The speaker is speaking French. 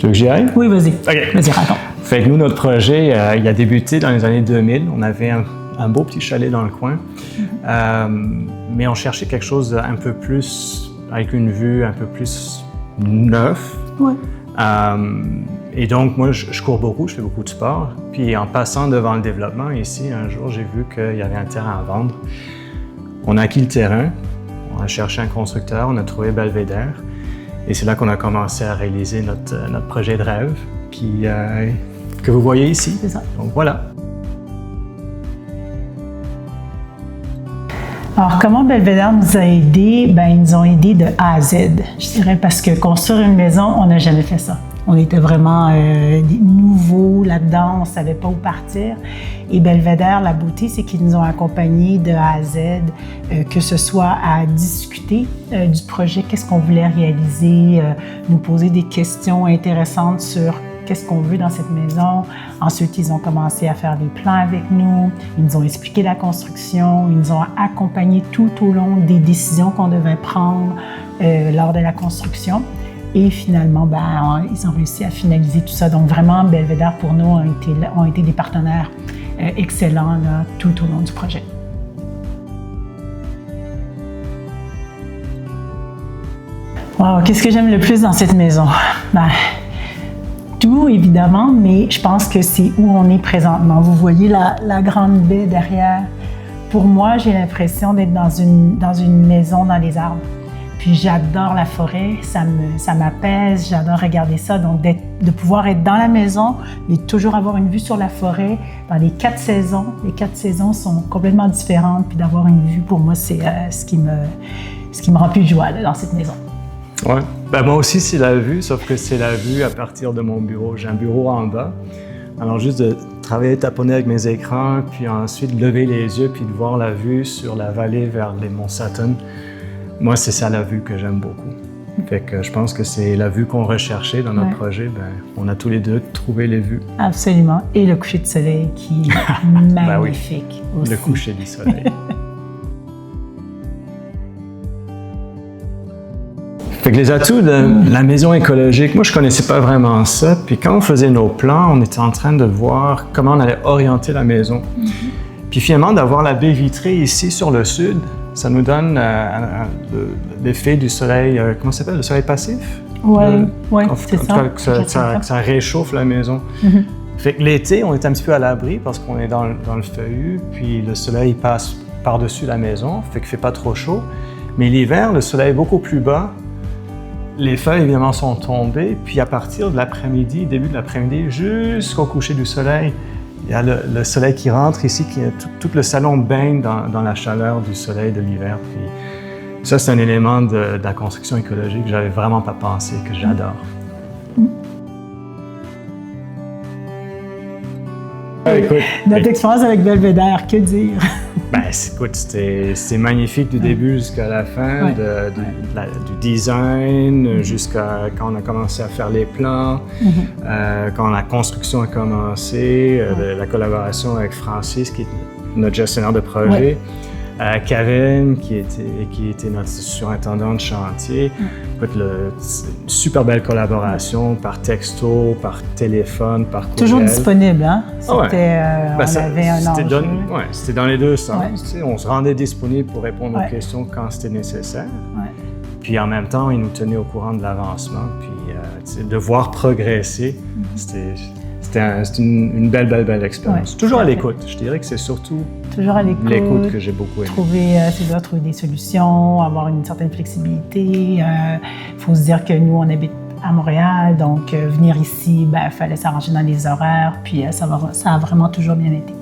veux que j'y aille? Oui, vas-y. OK. Vas-y, raconte. Fait que nous, notre projet, il a débuté dans les années 2000. On avait un beau petit chalet dans le coin, mais on cherchait quelque chose un peu plus, avec une vue un peu plus neuf. Ouais. Et donc, moi, je cours beaucoup, je fais beaucoup de sport. Puis en passant devant le développement ici, un jour, j'ai vu qu'il y avait un terrain à vendre. On a acquis le terrain, on a cherché un constructeur, on a trouvé Belvédère. Et c'est là qu'on a commencé à réaliser notre projet de rêve que vous voyez ici. C'est ça. Donc voilà. Alors, comment Belvédère nous a aidés? Bien, ils nous ont aidés de A à Z, je dirais, parce que construire une maison, on n'a jamais fait ça. On était vraiment nouveaux là-dedans, on ne savait pas où partir. Et Belvédère, la beauté, c'est qu'ils nous ont accompagnés de A à Z, que ce soit à discuter du projet, qu'est-ce qu'on voulait réaliser, nous poser des questions intéressantes sur qu'est-ce qu'on veut dans cette maison. Ensuite, ils ont commencé à faire des plans avec nous. Ils nous ont expliqué la construction. Ils nous ont accompagnés tout au long des décisions qu'on devait prendre lors de la construction. Et finalement, ben, ils ont réussi à finaliser tout ça. Donc vraiment, Belvédère, pour nous, ont été des partenaires excellents là, tout au long du projet. Wow, qu'est-ce que j'aime le plus dans cette maison? Ben, tout, évidemment, mais je pense que c'est où on est présentement. Vous voyez la grande baie derrière. Pour moi, j'ai l'impression d'être dans une maison dans les arbres. Puis j'adore la forêt, ça m'apaise, j'adore regarder ça. Donc de pouvoir être dans la maison, mais toujours avoir une vue sur la forêt dans les 4 saisons. Les 4 saisons sont complètement différentes. Puis d'avoir une vue, pour moi, c'est ce qui me remplit de joie là, dans cette maison. Ouais. Ben, moi aussi, c'est la vue, sauf que c'est la vue à partir de mon bureau. J'ai un bureau en bas. Alors, juste de travailler, taponner avec mes écrans, puis ensuite lever les yeux, puis de voir la vue sur la vallée vers les monts Sutton. Moi, c'est ça la vue que j'aime beaucoup. Fait que je pense que c'est la vue qu'on recherchait dans notre projet. Ben, on a tous les deux trouvé les vues. Absolument. Et le coucher de soleil qui est magnifique aussi. Le coucher du soleil. Fait que les atouts de la maison écologique, moi je connaissais pas vraiment ça. Puis quand on faisait nos plans, on était en train de voir comment on allait orienter la maison. Puis finalement, d'avoir la baie vitrée ici sur le sud, ça nous donne l'effet du soleil, comment ça s'appelle, le soleil passif? Oui, c'est ça. Que ça réchauffe la maison. Fait que l'été, on est un petit peu à l'abri parce qu'on est dans le feuillu, puis le soleil passe par-dessus la maison, fait qu'il ne fait pas trop chaud. Mais l'hiver, le soleil est beaucoup plus bas. Les feuilles, évidemment, sont tombées, puis à partir de l'après-midi, début de l'après-midi, jusqu'au coucher du soleil, il y a le soleil qui rentre ici, tout le salon baigne dans la chaleur du soleil de l'hiver. Puis ça, c'est un élément de la construction écologique que j'avais vraiment pas pensé, que j'adore. Écoute, notre expérience avec Belvédère, que dire? Ben, écoute, c'était magnifique du début jusqu'à la fin, du design, jusqu'à quand on a commencé à faire les plans, quand la construction a commencé, la collaboration avec Francis, qui est notre gestionnaire de projet, Kevin, qui était notre surintendant de chantier. Écoute, une super belle collaboration par texto, par téléphone, par courriel. Toujours disponible, hein? C'était, on avait un enjeu. C'était dans les deux sens. On se rendait disponible pour répondre aux questions quand c'était nécessaire. Puis en même temps, il nous tenait au courant de l'avancement. Puis de voir progresser, c'était une belle expérience. Toujours à l'écoute. Je dirais que c'est surtout l'écoute que j'ai beaucoup aimé. Trouver des solutions, avoir une certaine flexibilité. Il faut se dire que nous, on habite à Montréal, donc venir ici, il fallait s'arranger dans les horaires, puis ça a vraiment toujours bien été.